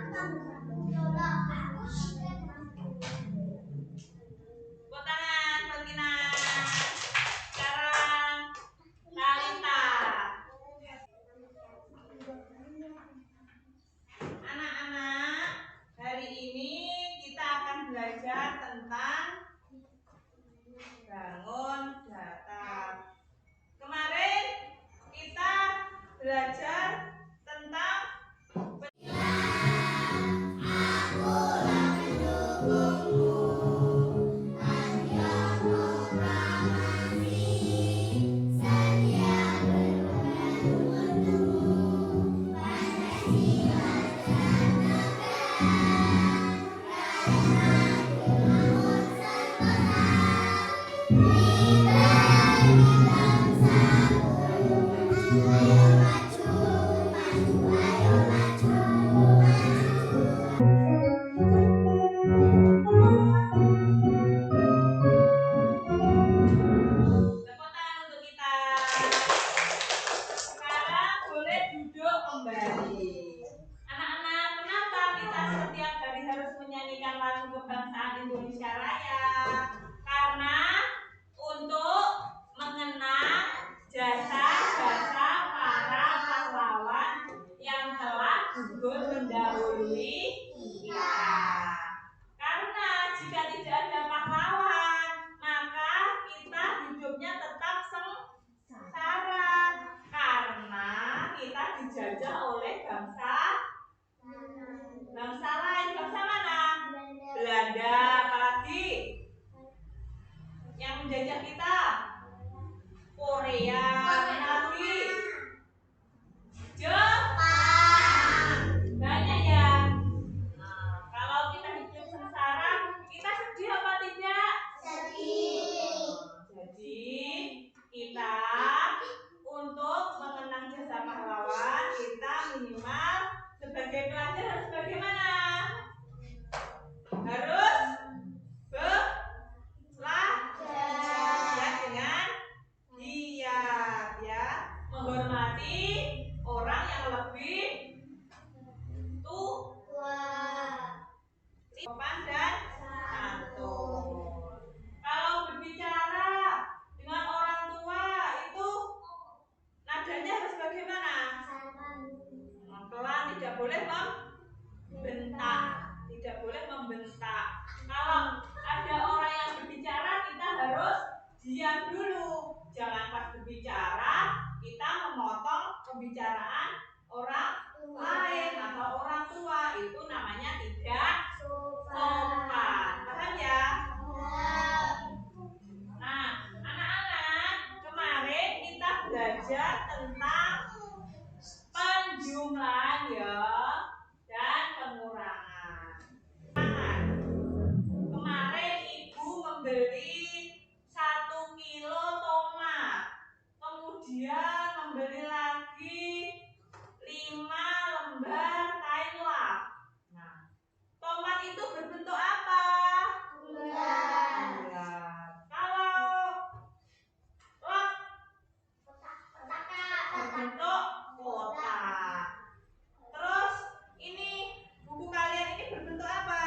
Tepuk tangan buat Kina. Sekarang Talita. Anak-anak, hari ini kita akan belajar tentang bangun datar. Kemarin kita belajar tentang kebangsaan Indonesia Raya, karena untuk mengenang jasa-jasa para pahlawan yang telah gugur mendahului kita. Karena jika tidak ada pahlawan, maka kita hidupnya tetap sengsara, karena kita dijajah oleh bangsa lain. Bangsa mana? Belanda. Apalagi yang menjajah kita? Korea. Apalagi Jepang. Banyak ya. Nah, kalau kita hidup sengsara, kita sedih apa tidak? Sedih. Jadi kita untuk mengenang jasa pahlawan, kita minimal sebagai pelajar harus bagaimana? Harus belajar dengan giat, ya, menghormati orang yang lebih tua, sopan dan santun. Kalau berbicara dengan orang tua itu nadanya harus bagaimana? Pelan, tidak boleh membentak. Tidak boleh membentak. Kalau ada orang yang berbicara, kita harus diam dulu. Jangan pas berbicara kita memotong pembicaraan orang lain atau orang tua. Itu namanya tidak sopan. Paham ya? Nah, anak-anak, kemarin kita belajar tentang penjumlahan ya dan pengurangan. Kemarin ibu membeli 1 kilo tomat, kemudian membeli lagi 5 lembar kain lap. Nah, tomat itu berbentuk apa? Bulat. Kalau lap berbentuk kotak. Terus ini buku kalian ini berbentuk apa?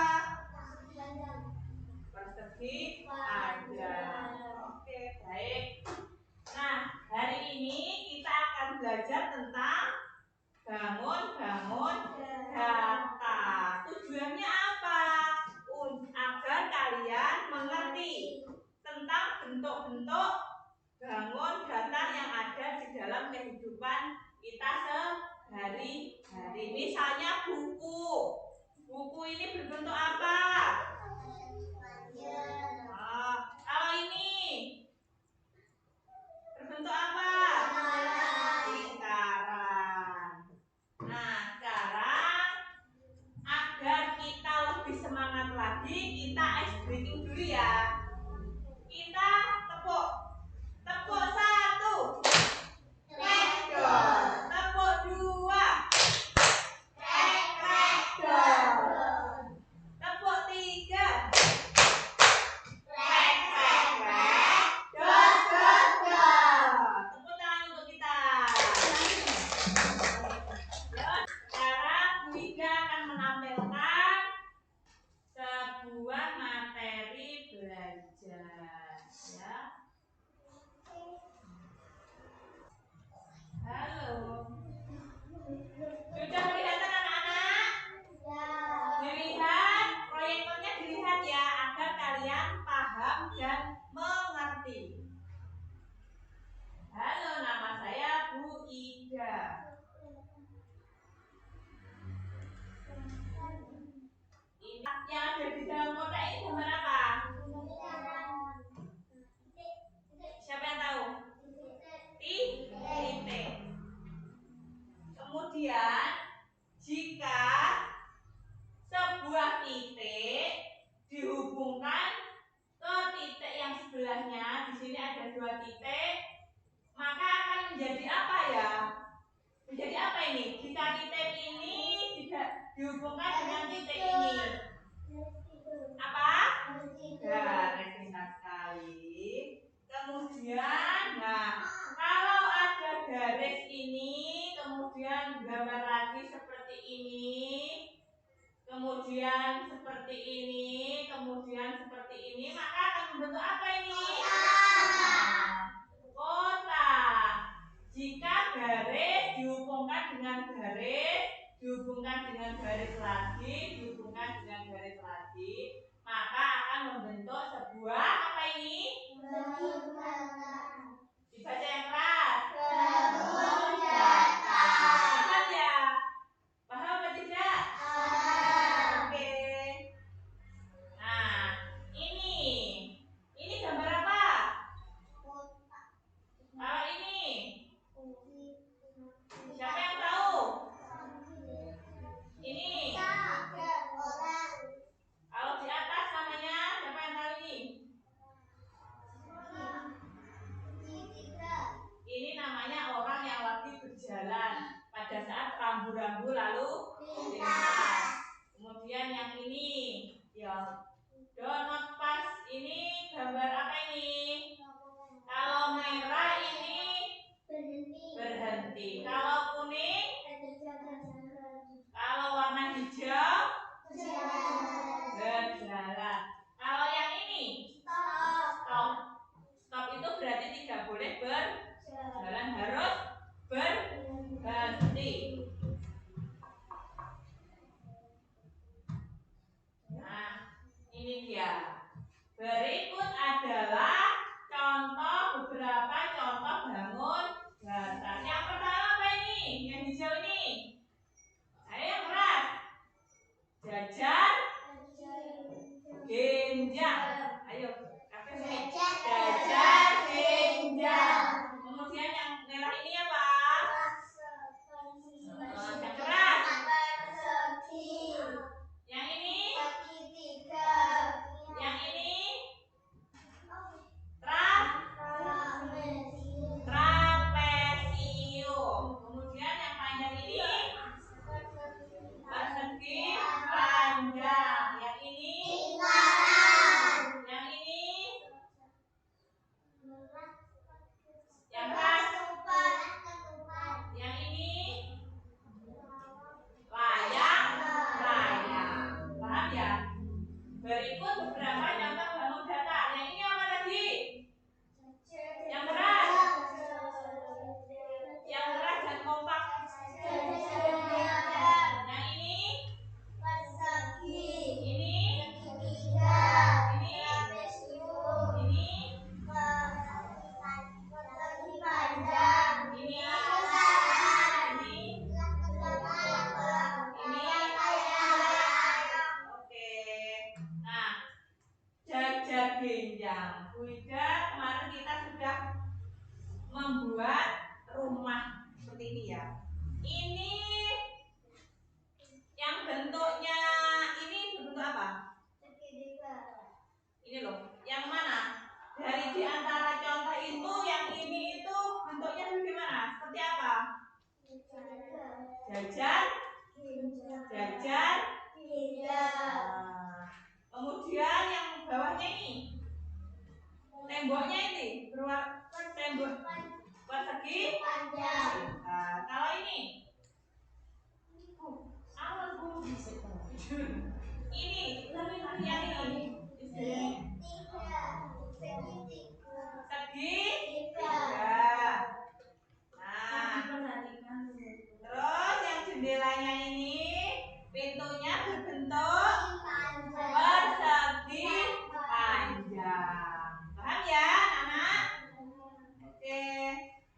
Persegi panjang. Oke, baik. Nah, hari ini kita akan belajar tentang bangun datar. Tujuannya apa? Agar kalian mengerti tentang bentuk-bentuk bangun datar yang ada di dalam kehidupan kita sehari-hari. Misalnya buku. Buku ini berbentuk apa? Nah, kalau ini berbentuk apa? Lingkaran. Nah, sekarang agar kita lebih semangat lagi, kita ice breaking dulu ya. Kita tepuk 1, tepuk 2, dihubungkan dengan titik ini. Apa? Garis, pintar sekali. Kemudian, nah, kalau ada garis ini, kemudian gambar lagi seperti ini, kemudian seperti ini, kemudian seperti ini, maka akan membentuk apa ini? Kotak. Jika garis dihubungkan dengan garis, dihubungkan dengan garis lagi, dihubungkan dengan garis lagi, maka akan membentuk sebuah apa ini? Dibaca yang keras. Kebun data. Paham ya? Paham apa tidak? Oke. Nah, ini gambar apa? Kalau ini, siapa yang tahu? Ini. Kalau di atas namanya, siapa yang tahu ini? Ini namanya orang yang lagi berjalan pada saat rambu-rambu lalu lintas. Kemudian yang ini, ya, donut pas. Ini gambar apa ini? Kalau merah ini berhenti. Kalau kuning, kalau warna hijau berjalan. Kalau yang ini stop. Stop itu berarti tidak boleh berjalan, harus berhenti. Nah, ini dia. Berikut adalah beberapa contoh bangun dasar. Yang pertama apa ini? Yang hijau ini. Ayo yang keras. Jajar genjang. Ayo, kakek sini. Jajar genjang. Kemudian yang merah ini apa? Yang keras. Yang ini? Yang ini? Trapesium. Kemudian yang panjang ini? Persegi panjang. Yang ini? Yang ini? Yang keras. Yang ini? Layang. Paham ya? Berikut beberapa contoh bangun data. Yang ini apa tadi? Yang keras. Yang keras dan kompak. Yang ini? Ini? Ini? Oke. Nah, jajar genjang. Bu Ida, kemarin kita sudah membuat rumah seperti ini ya. Ini yang bentuknya ini berbentuk apa? Ini loh. Yang mana? Dari di antara contoh itu, yang ini itu bentuknya bagaimana? Seperti apa? Jajar. Kemudian yang bawahnya ini, temboknya ini tembok persegi panjang. Nah, kalau ini, ini yang ini segi tiga. Nah, terus yang jendelanya ini pintunya berbentuk persegi panjang. Paham ya, anak? Oke.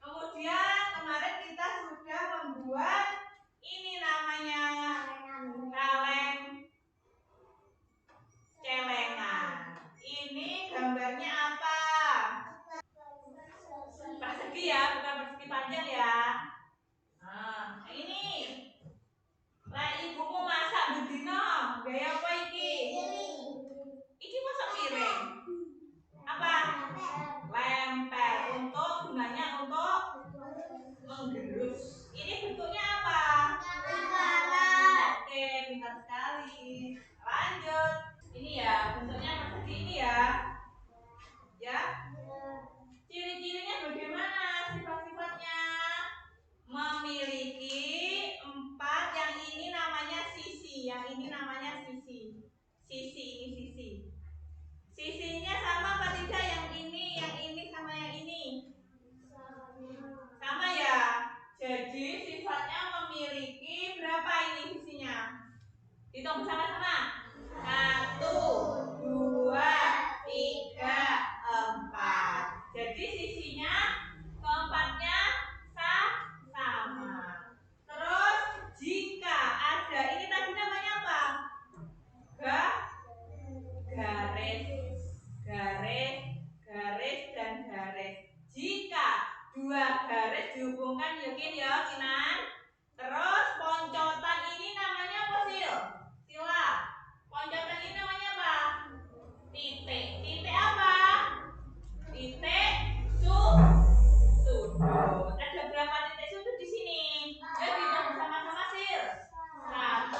Kemudian kemarin kita sudah membuat ini namanya kaleng C. pintar sekali. Lanjut. Ini ya, bentuknya persegi ini ya. Ya. Ciri-cirinya bagaimana? Sifat-sifatnya memiliki 4. Yang ini namanya sisi. Yang ini namanya sisi. Sisi ini sisi. Sisinya sama apa tidak? Yang ini sama yang ini. Sama ya. Jadi sifatnya memiliki berapa ini sisinya? Hitung sama-sama. 1, 2, 3, 4. Jadi sisinya keempatnya sama. Terus jika ada, ini tadi namanya apa? Garis, dan garis. Jika 2 garis dihubungkan, yakin ya Kinan? Terus poncotan ini namanya apa Sil? Sila. Poncotan ini namanya apa? Titik. Titik apa? Titik sudut. Ada berapa titik sudut di sini? Ya kita bersama-sama Sil. 1,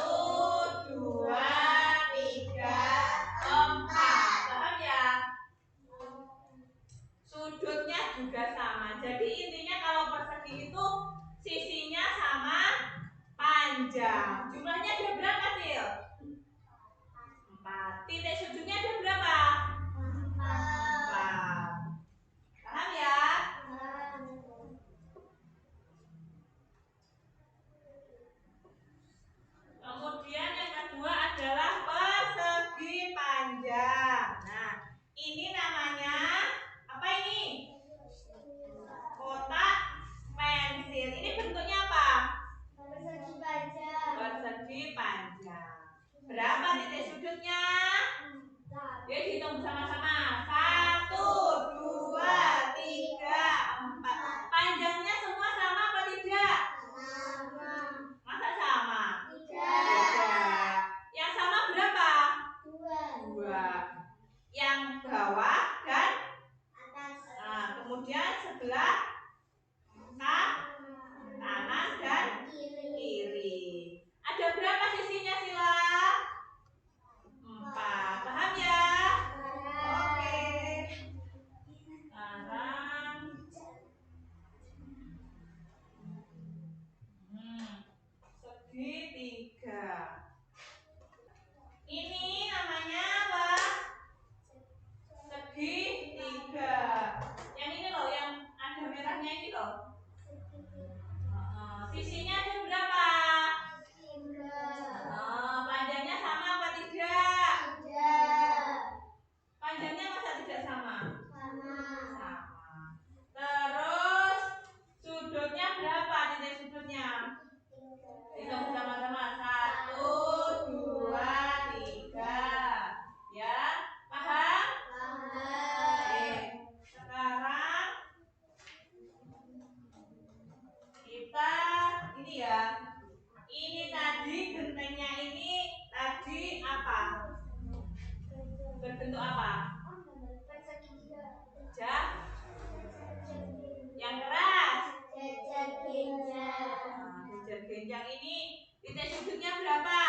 2, 3, 4. Paham ya? Sudutnya juga sama. Jadi intinya kalau persegi itu sisinya sama panjang. Jumlahnya ada berapa Sil? 4. Titik sudutnya ada berapa? 4. Paham ya? Kemudian yang kedua adalah persegi panjang. Nah, ini namanya apa ini? Kotak pensil. Ini bentuknya apa? Persegi panjang. Persegi panjang. Berapa titik sudutnya? Ya dihitung bersama-sama. 1, 2, 3, 4. Panjangnya semua sama apa tidak? Sama. Masa sama? Tidak. Yang sama berapa? 2. Yang bawah dan Atas. nah, kemudian sebelah kanan dan kiri. Ada berapa sisinya Sila? 4. Paham ya? Oke. Sekarang segi 3. Ini namanya apa? Segi 3. Yang ini loh, yang ada merahnya ini loh. Sisinya ada berapa? 3. Panjangnya sama apa tidak? Tidak. Panjangnya masa tidak sama? Sama. Sama. Terus sudutnya berapa titik sudutnya? Hitung sama-sama. 1, 2, 3. Ya, paham? Paham. Sekarang kita ini ya. Ini tadi gentengnya ini tadi apa? Berbentuk apa? Jak yang keras. Jajar genjang. Jajar genjang ini titik sudutnya berapa?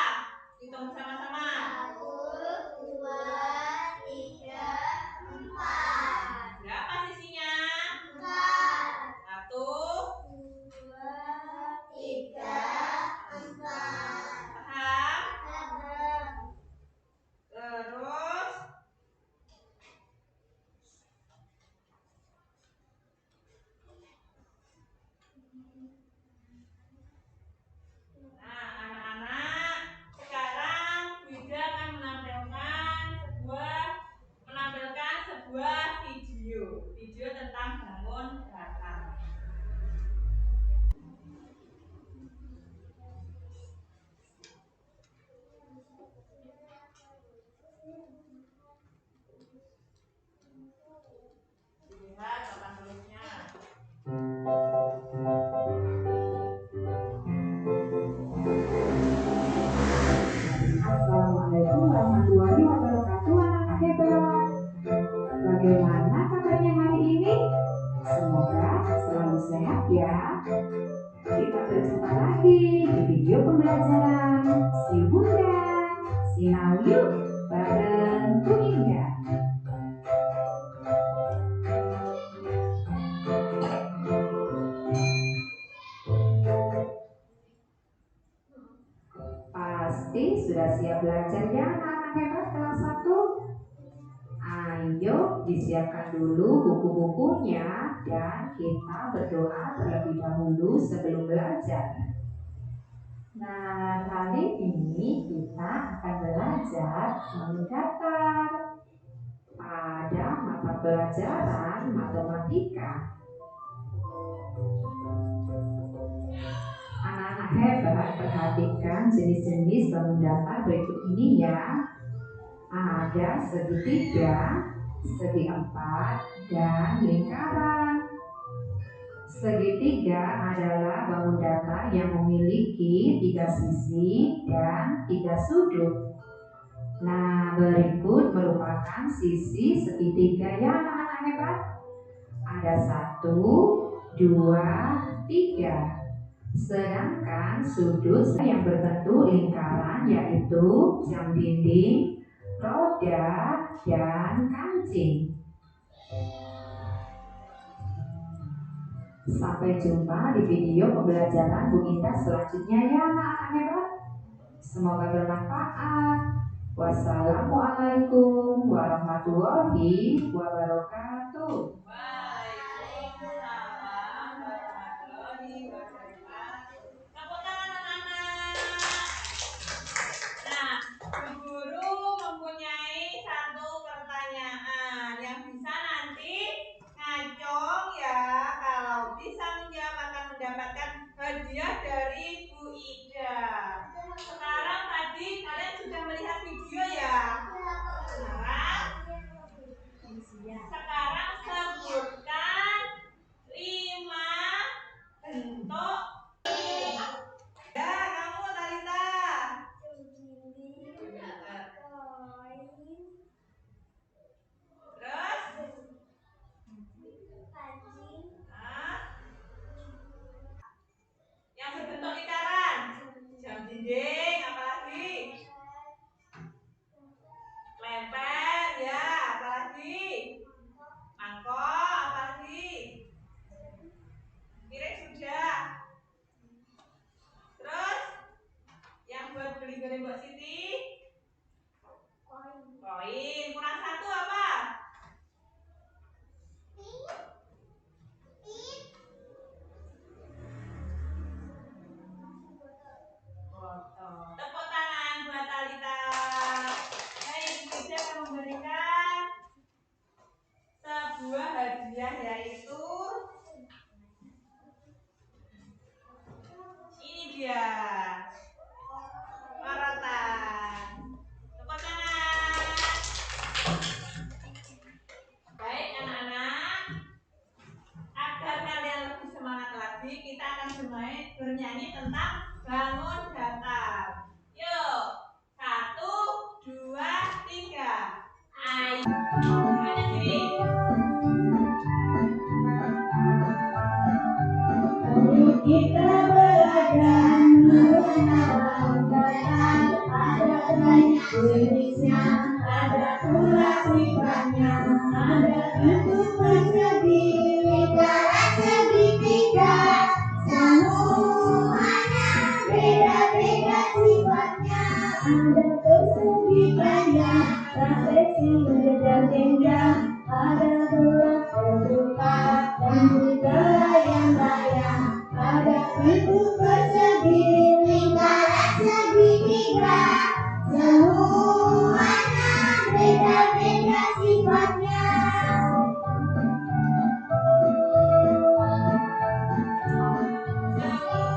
Hitung sama-sama. 1, 2, 3, 4. Berapa sisinya? 4. 1, 2, 3, 4. paham? Paham. Terus nah, anak-anak, sekarang Wida akan menampilkan sebuah video tentang bangun batang. Lihat papan tulisnya. Assalamualaikum warahmatullahi wabarakatuh, anak hebat. Bagaimana kabarnya hari ini? Semoga selalu sehat ya. Kita berjumpa lagi di video pembelajaran si Bunda. yuk bareng Bu Indah. Pasti sudah siap belajar ya anak-anak hebat kelas 1? Ayo disiapkan dulu buku-bukunya dan kita berdoa terlebih dahulu sebelum belajar. Nah, kali ini kita akan belajar bangun datar pada mata pelajaran matematika. Anak-anak hebat, perhatikan jenis-jenis bangun datar berikut ini ya. Ada segitiga, segi empat, dan lingkaran. Segitiga adalah bangun datar yang memiliki 3 sisi dan 3 sudut. Nah, berikut merupakan sisi segitiga ya anak-anak hebat. Ada 1, 2, 3. Sedangkan sudut yang berbentuk lingkaran yaitu jam dinding, roda, dan kancing. Sampai jumpa di video pembelajaran Bu Indah selanjutnya ya anak-anak hebat. Semoga bermanfaat. Wassalamualaikum warahmatullahi wabarakatuh. Waalaikumsalam warahmatullahi wabarakatuh. Tepuk tangan anak-anak. Nah, Bu Guru mempunyai satu pertanyaan yang bisa nanti ngacong ya. Kalau bisa menjawab akan mendapatkan hadiah dari Bu Ida. Sekarang tadi kalian sudah melihat video ya. Sekarang sebutkan 5 bentuk. Ya, kamu Talita. Terus? Yang berbentuk lingkaran. Jam dinding, apalagi? Lemper, ya, apalagi? Mangkok, apalagi? Piring sudah. Terus? Yang buat beli-beli Mbak Siti? Koin. Kurang 1 apa? Tepuk tangan buat Talita. Baik, kita akan memberikan sebuah hadiah yaitu ini dia, korotan. Tepuk tangan. Baik anak-anak, agar kalian lebih semangat lagi, kita akan bernyanyi tentang bangun datar. Yuk, 1, 2, 3. Ayo, semuanya sini. Kita belajar mengenal datar, ada banyak jenisnya, ada pula sifatnya, ada bentuk persegi, lingkaran segitiga, semuanya beda-beda sifatnya, ada persegi panjang, trapesi dan jenjang, ada bulat terbuka dan juga layang-layang. Ada bentuk persegi, lingkaran segitiga, semuanya beda-beda sifatnya.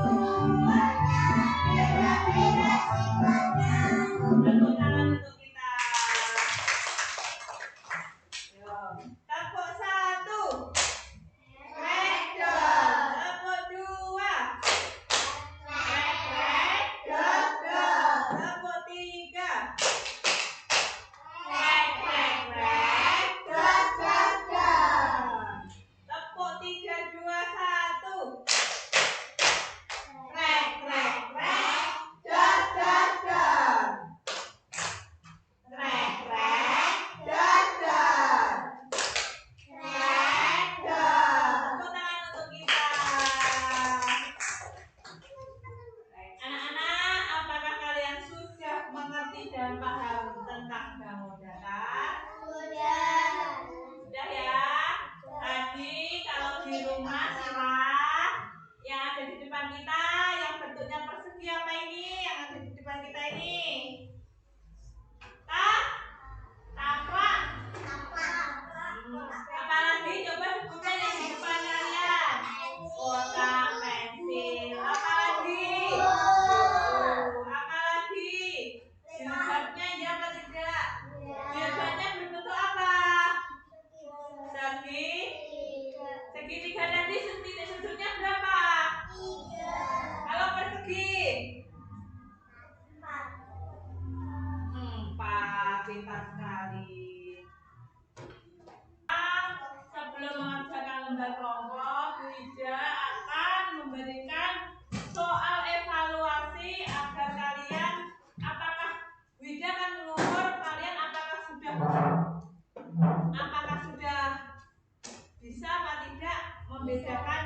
Semuanya beda-beda sifatnya. Tepuk tangan untuk kita. Yuk, tepuk 1. Crackdoll. Tepuk 2. Crack, crack, dot, dot. Tepuk paham tentang bangun datar? Sudah. Sudah ya. Tadi kalau di rumah sila yang ada di depan kita yang bentuknya persegi apa ini? Yang ada di depan kita ini? Taplak. Apalagi coba sebutkan yang di depan kalian. Kotak, pensil. Apalagi? Apalagi? Jilbabnya ya apa tidak? Jilbabnya berbentuk apa? Segi. Segitiga tadi titik sudutnya berapa? 3. Kalau persegi? 4. Pintar sekali. Sebelum mengerjakan lembar kelompok, Bu Ida akan memberikan soal evaluasi agar kalian Bu Ida akan mengukur kalian apakah sudah bisa apa tidak membedakan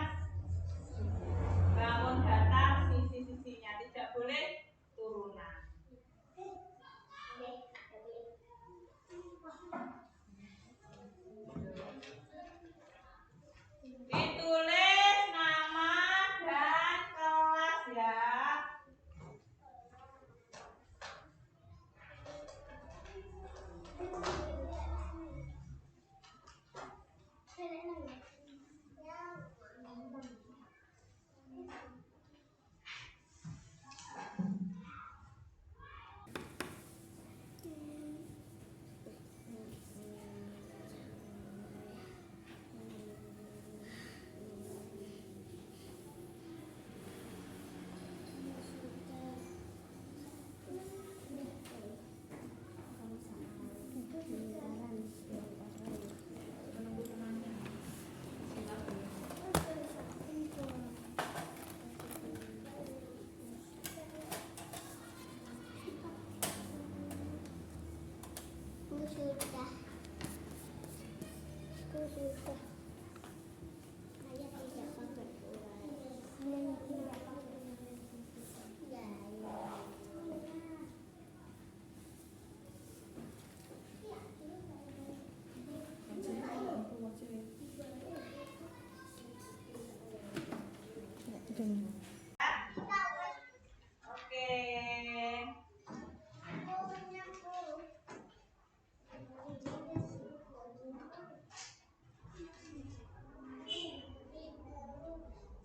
bangun datar sisi-sisinya, tidak boleh turunan. Ditulis nama dan kelas ya. Sudah. Saya tidak pakai Oke.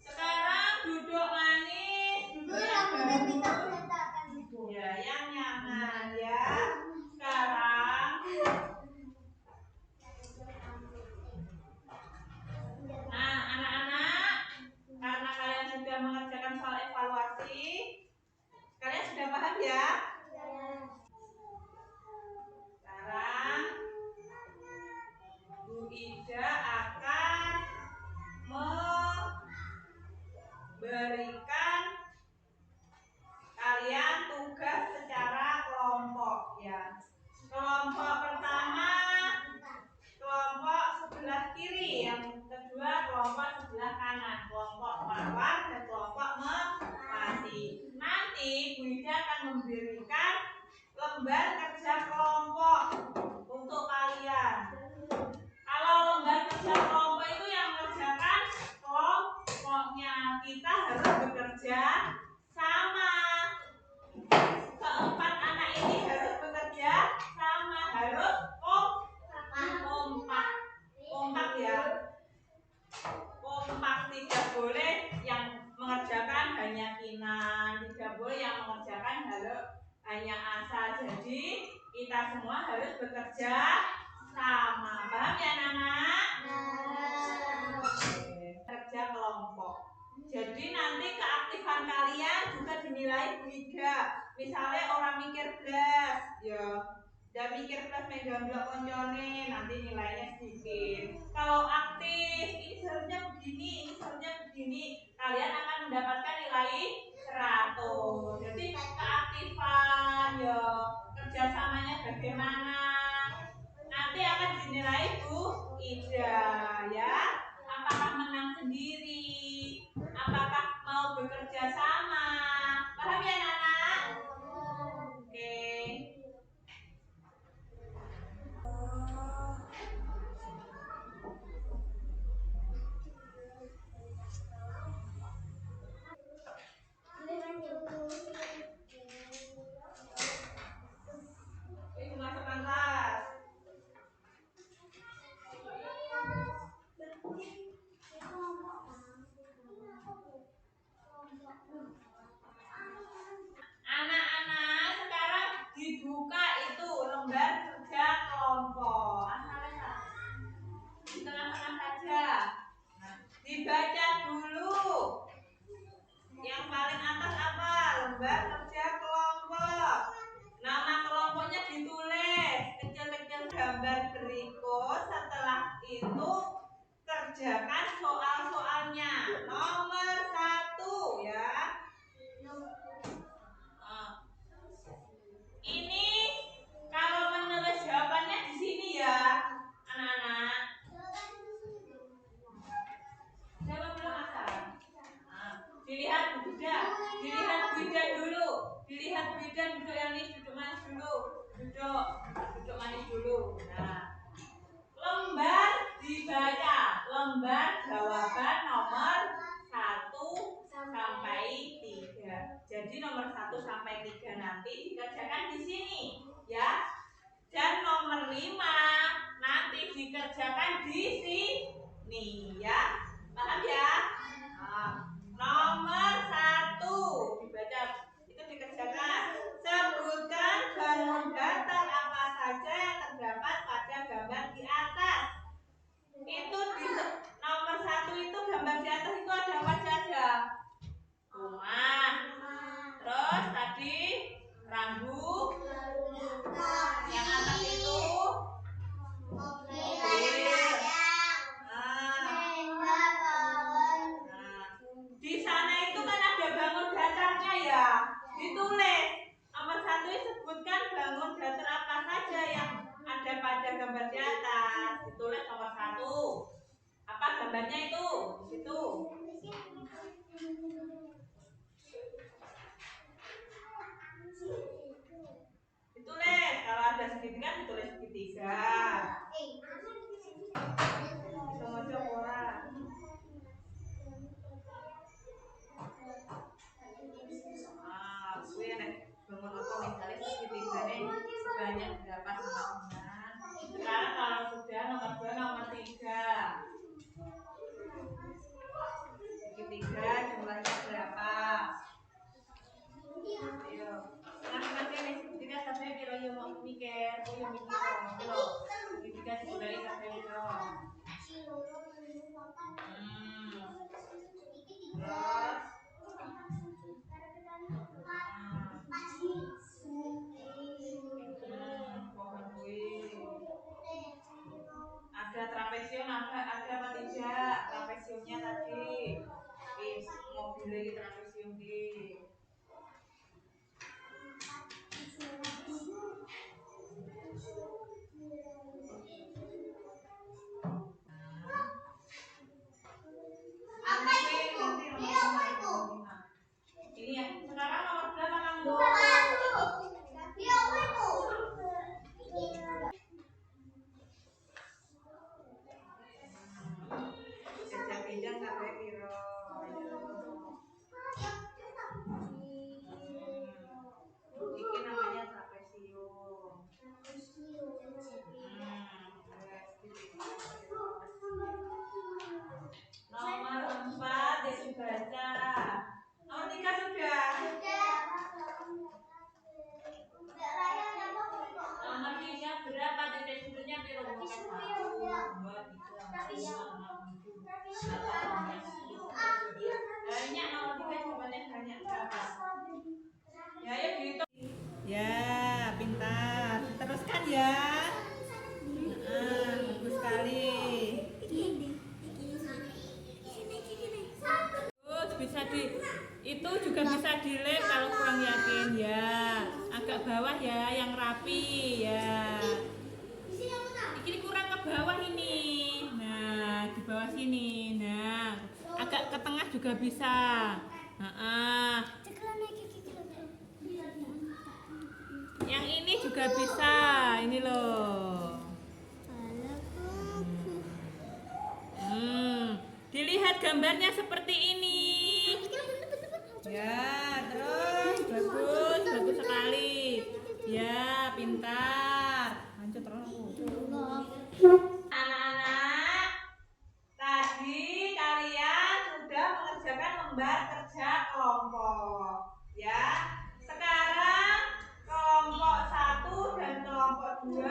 Sekarang duduk manis, duduk yang bagus. Ya, yang nyaman ya. Sekarang nah, anak-anak, karena kalian sudah mengerjakan soal evaluasi, kalian sudah paham ya? Sekarang Bu Ida akan memberikan kalian tugas secara kelompok ya. Kelompok pertama kelompok sebelah kiri, yang kedua kelompok sebelah kanan, kelompok mawar dan kelompok melati. Nanti Bu Ida akan memberikan lembar kerja kelompok untuk kalian. Kalau lembar kerja kelompok itu yang mengerjakan kelompoknya, kita harus bekerja sama. Keempat anak ini harus bekerja sama, harus kompak ya. Kompak, tidak boleh yang mengerjakan hanya Kinan, tidak boleh yang mengerjakan hanya Asa. Jadi kita semua harus bekerja sama. Paham ya anak-anak? Kerja kelompok. Jadi nanti keaktifan kalian juga dinilai Bu Ida. Misalnya orang mikir blas, ya udah mikir blas megang blok koncone, nanti nilainya sedikit. Kalau aktif, ini seharusnya begini, ini seharusnya begini, kalian akan mendapatkan nilai 100. Jadi keaktifan, ya kerjasamanya bagaimana, nanti akan dinilai Bu Ida ya. Apakah menang sendiri, apakah mau bekerja sama. Paham ya anak-anak? Oke. kelompok. Asalnya di tengah-tengah saja. Nah, dibaca dulu. Yang paling atas apa? Lembar kerja kelompok. Nama kelompoknya ditulis kecil-kecil gambar berikut. Setelah itu kerjakan soal-soalnya. Nomor 1 ya. Ini kalau menulis jawabannya di sini ya, anak-anak. Siapa belum masak? Dilihat bidan dulu. Dilihat bidan duduk yang ini, duduk manis dulu. Duduk manis dulu. Nah, lembar dibaca. Lembar jawaban nomor 1 sampai 3. Jadi nomor 1 sampai 3 nanti dikerjakan di sini, ya. Dan nomor 5 nanti dikerjakan di sini, ya. Paham ya? Nah, nomor 1 dibaca, itu dikerjakan. Sebutkan bangun datar apa saja yang terdapat pada gambar di atas. Itu di nomor 1 itu gambar di atas itu ada apa saja? Rumah. Terus tadi rambu. Yang atas itu mobil. Di sana itu kan ada bangun datarnya ya. Ditulis nomor 1 sebutkan bangun datar apa saja yang ada pada gambar di atas. Ditulis nomor 1. Apa gambarnya itu? Di situ. Ditulis, kalau ada segitiga ditulis segitiga. Itu mojo ora. Kuwi nek bangun apa misalnya segitigane sebanyak berapa sama. Sekarang kalau sudah nomor 2, nomor 3. Segitiga jumlahnya berapa? Ayo. Masing-masing nih segitiga sampai piro yo mau mikir, yo mikir lho. Segitiga jumlahnya sampai piro? Terus ada trapezium, ada apa tidak? Trapeziumnya tadi mobilnya di trapezium di. Ini ya. Sekarang nomor berapa kamu? Bidang kabeh piro? Iki namanya trapesium. Nomor 4 dibaca. Nomor 3 sudah. Nomor 3 berapa titik sudutnya piro? 1, 2, 3, 4, 5, 6, 7, 8. Banyak nomor 3 jawabannya banyak berapa? Ya, ayo dihitung. Ya, pintar. Teruskan ya. Bagus sekali. Bisa itu juga bisa dilem kalau kurang yakin ya. Agak bawah ya, yang rapi ya. Ini kurang ke bawah ini. Nah, di bawah sini. Nah, agak ke tengah juga bisa. Yang ini juga bisa. Ini loh. Dilihat gambarnya seperti ini. Ya, terus bagus sekali. Ya, pintar. Lanjut terus. Anak-anak, tadi kalian sudah mengerjakan lembar kerja kelompok. Ya, sekarang kelompok 1 dan kelompok 2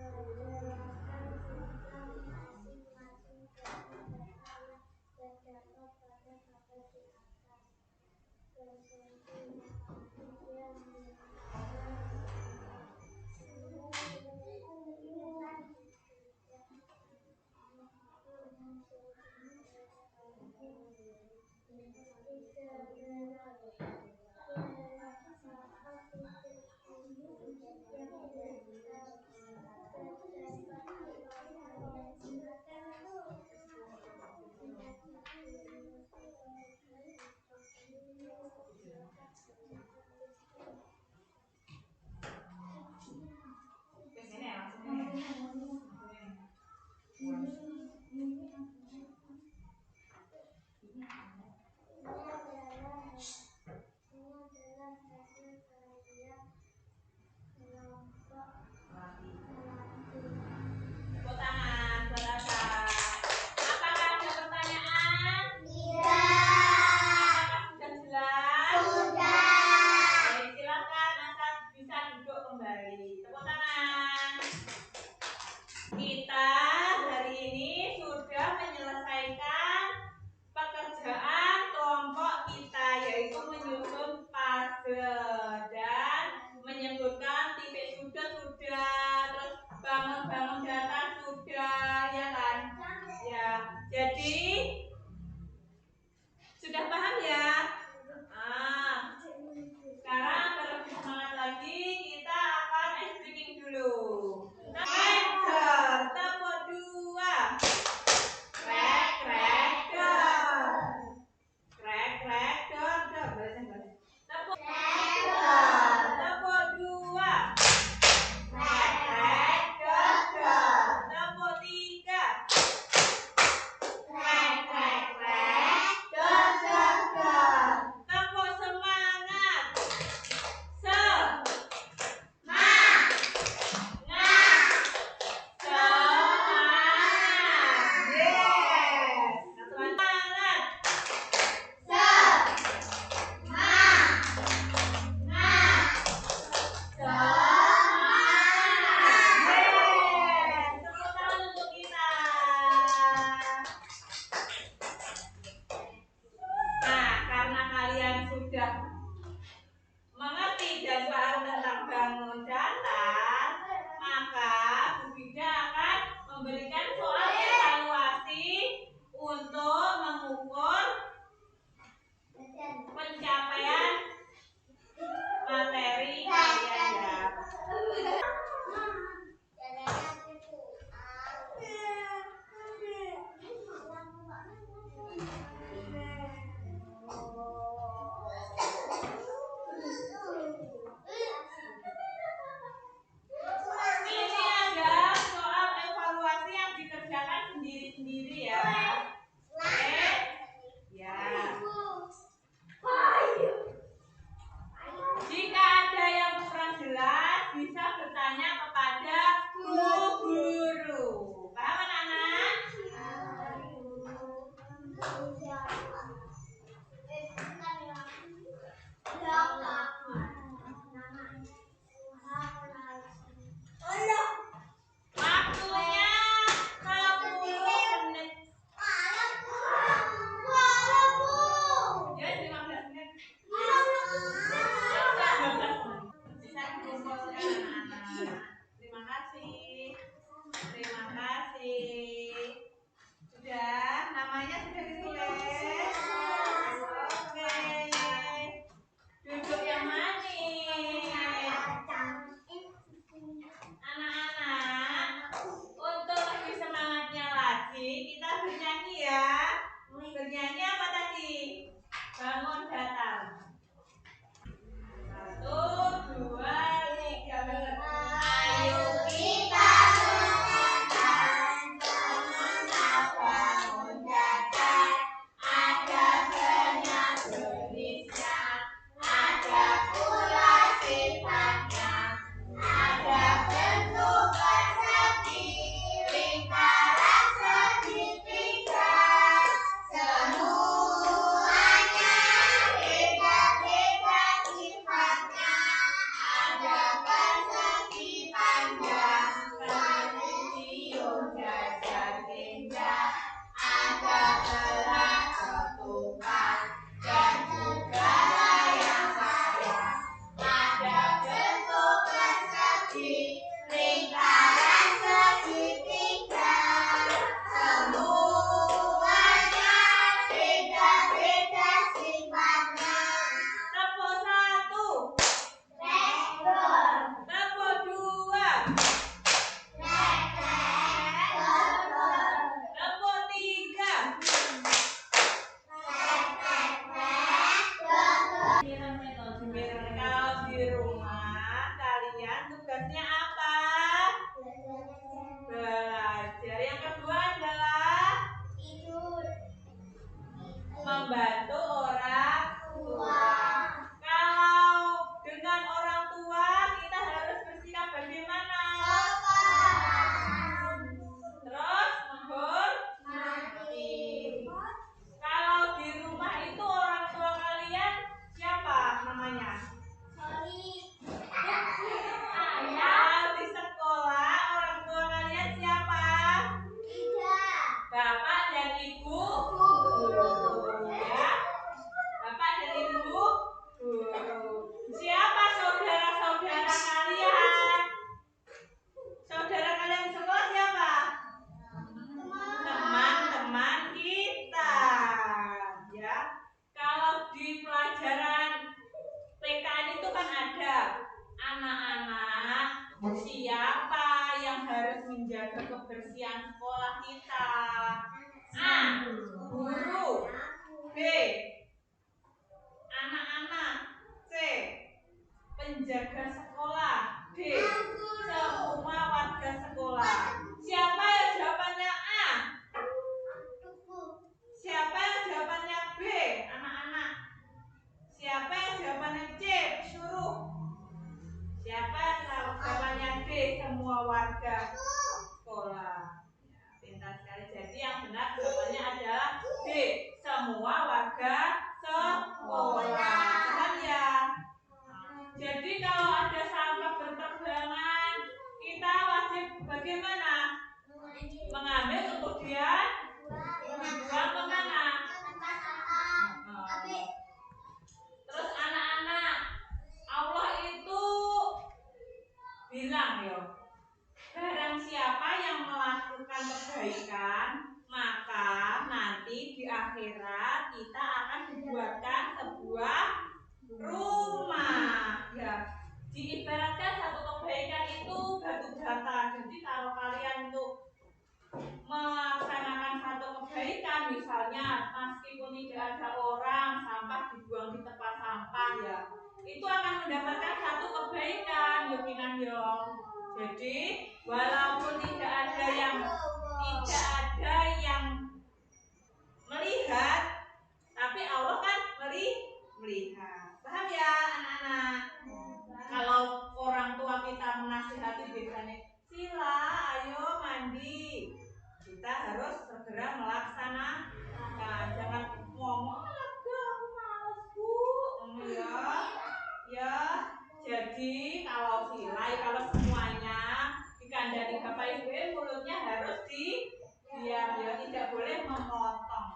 menjelaskan tentang masing-masing pertanyaan yang terdapat pada tabel di atas. Bersentuhan yang Tepuk tangan buat Asa. Apakah ada pertanyaan? Apakah sudah jelas? Baik, silakan Asa bisa duduk kembali. Tepuk tangan. Kita hari ini sudah menyelesaikan pekerjaan kelompok kita, yaitu menyusun puzzle dan menyebutkan titik sudah, terus bangun data sudah, ya kan? Ya, jadi sudah paham ya? Sekarang agar lebih semangat lagi, kita akan ice breaking dulu. Cracker, tepuk 2. Cracker. Cracker, tepuk 2. Cracker, tepuk 3. Tepuk semangat. Nah, karena kalian sudah mengerti dan paham tentang bangun data, maka Bu Bida akan memberikan soal evaluasi untuk mengukur pencapaian materi kalian ya. Ini ada soal evaluasi yang dikerjakan sendiri-sendiri ya. Oke? Ya. Jika ada yang kurang jelas, bisa bertanya kepada guru. Paham anak-anak? Waktunya 60 menit. Ya, 15 menit. Bisa dikumpulkan anak-anak. Terima kasih. Sudah, namanya sudah ditulis. Oke. Duduk yang Lembu 3. Kalau di rumah kalian tugasnya apa? Belajar. Yang kedua adalah membantu orang tua. Kalau dengan orang tua kita harus bersikap bagaimana? Terus menghormati. Kalau di rumah itu orang tua kalian siapa namanya? Kalau di sekolah orang tua kalian siapa? Bapak dan ibu guru, ya. Bapak dan ibu guru. Siapa saudara-saudara kalian? Saudara kalian di sekolah siapa? Teman-teman kita, ya. Kalau di pelajaran PKN itu kan ada anak-anak, siapa yang harus menjaga kebersihan sekolah kita? A. Guru. B. Anak-anak. C. Penjaga sekolah. D. Semua warga sekolah. Siapa yang jawabannya A? Siapa yang jawabannya B? Anak-anak. Siapa yang jawabannya C? Suruh. Siapa yang jawabannya D? Semua warga sekolah. Ya, pintar sekali. Jadi yang benar jawabannya adalah D. Semua warga sekolah. Paham ya? Jadi kalau ada sampah berterbangan, kita wajib bagaimana? Mengambil kemudian buang kemana? Terus anak-anak, Allah itu bilang ya, barang siapa yang melakukan kebaikan, maka nanti di akhirat kita akan dibuatkan sebuah rumah. Ya, diibaratkan satu kebaikan itu batu bata. Jadi kalau kalian tuh melaksanakan satu kebaikan, misalnya meskipun tidak ada orang, sampah dibuang di tempat sampah, ya itu akan mendapatkan satu kebaikan, yokinan yo. Jadi walaupun tidak ada yang melihat, tapi Allah kan melihat. Paham ya anak-anak? Kalau orang tua kita menasihati biasanya, Sila, ayo mandi. Kita harus segera melaksanakan. Jangan ngomong, aku malas bu. Ya. Jadi kalau semuanya dikandani bapak ibu, mulutnya harus diam, ya tidak boleh memotong.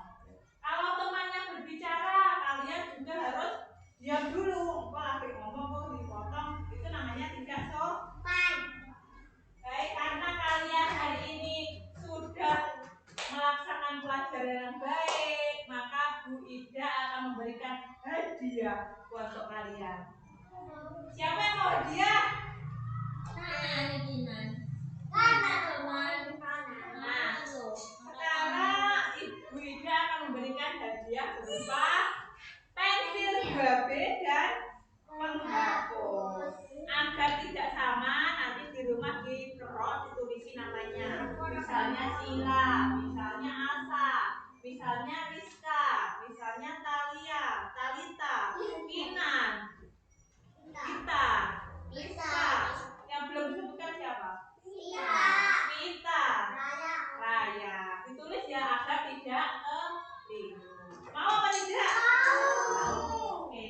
Kalau temannya berbicara, kalian juga harus diam dulu. Kok lagi ngomong kok dipotong, itu namanya tidak sopan. Baik, karena kalian hari ini sudah melaksanakan pelajaran yang baik, maka Bu Ida akan memberikan hadiah untuk kalian. Siapa yang mau hadiah? Sekarang Ibu Ida akan memberikan hadiah berupa pensil babe dan penghapus. Agar tidak sama, nanti di rumah ditulisi namanya. Misalnya Sila, misalnya Asa, misalnya Rizka, misalnya Talia, Talita, Kinan, Gita, Rizka. Yang belum disebutkan siapa? Vita, Raya. Ditulis ya agar tidak keliru. Mau apa tidak? Oke.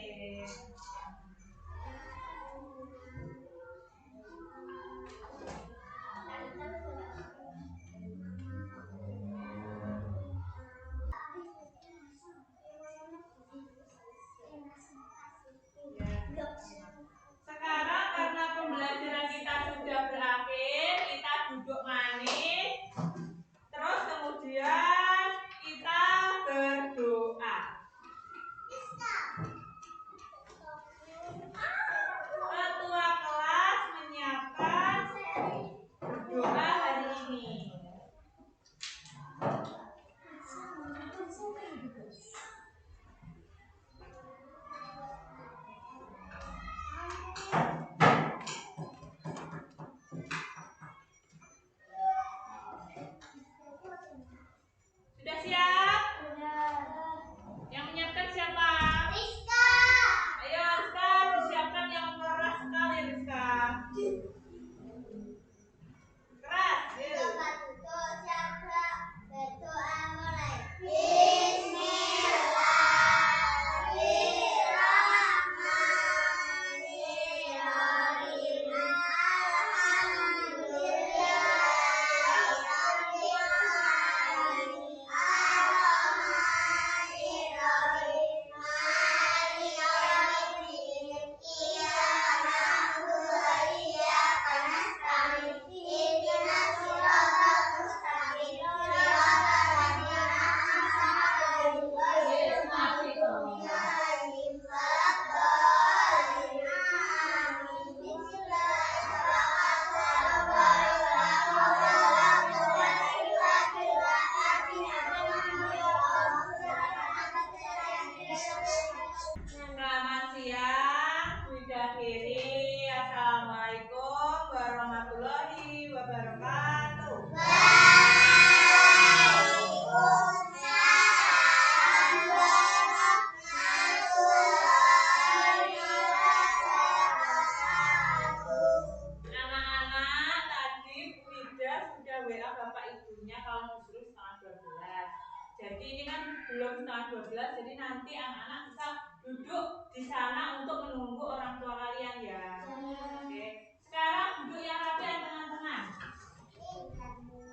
Jadi ini kan belum setengah 12, jadi nanti anak-anak bisa duduk di sana untuk menunggu orang tua kalian ya. Oke. Sekarang duduk yang rapi yang tenang-tenang.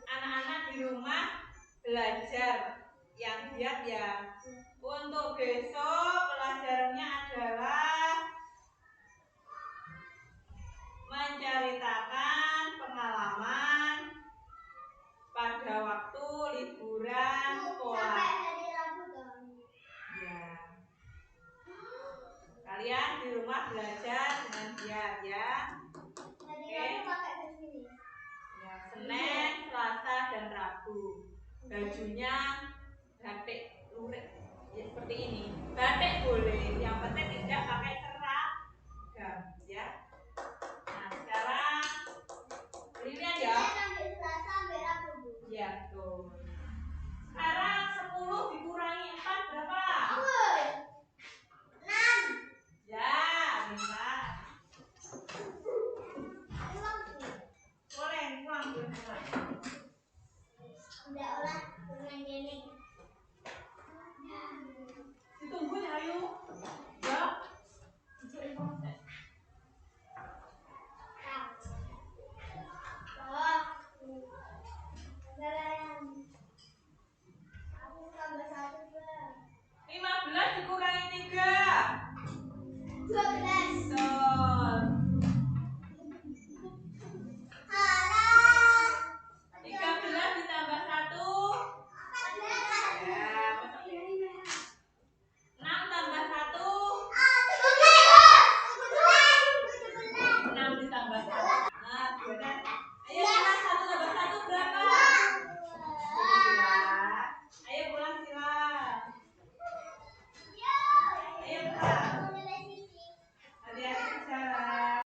Anak-anak di rumah belajar yang giat ya. Untuk besok pelajarannya adalah menceritakan pengalaman pada waktu liburan sekolah. Sampai hari Rabu dong. Ya. Kalian di rumah belajar dengan giat ya. Hari Rabu pakai baju ini. Ya, Senin, Selasa dan Rabu. Bajunya batik lurik ya seperti ini. Batik boleh, yang penting tidak pakai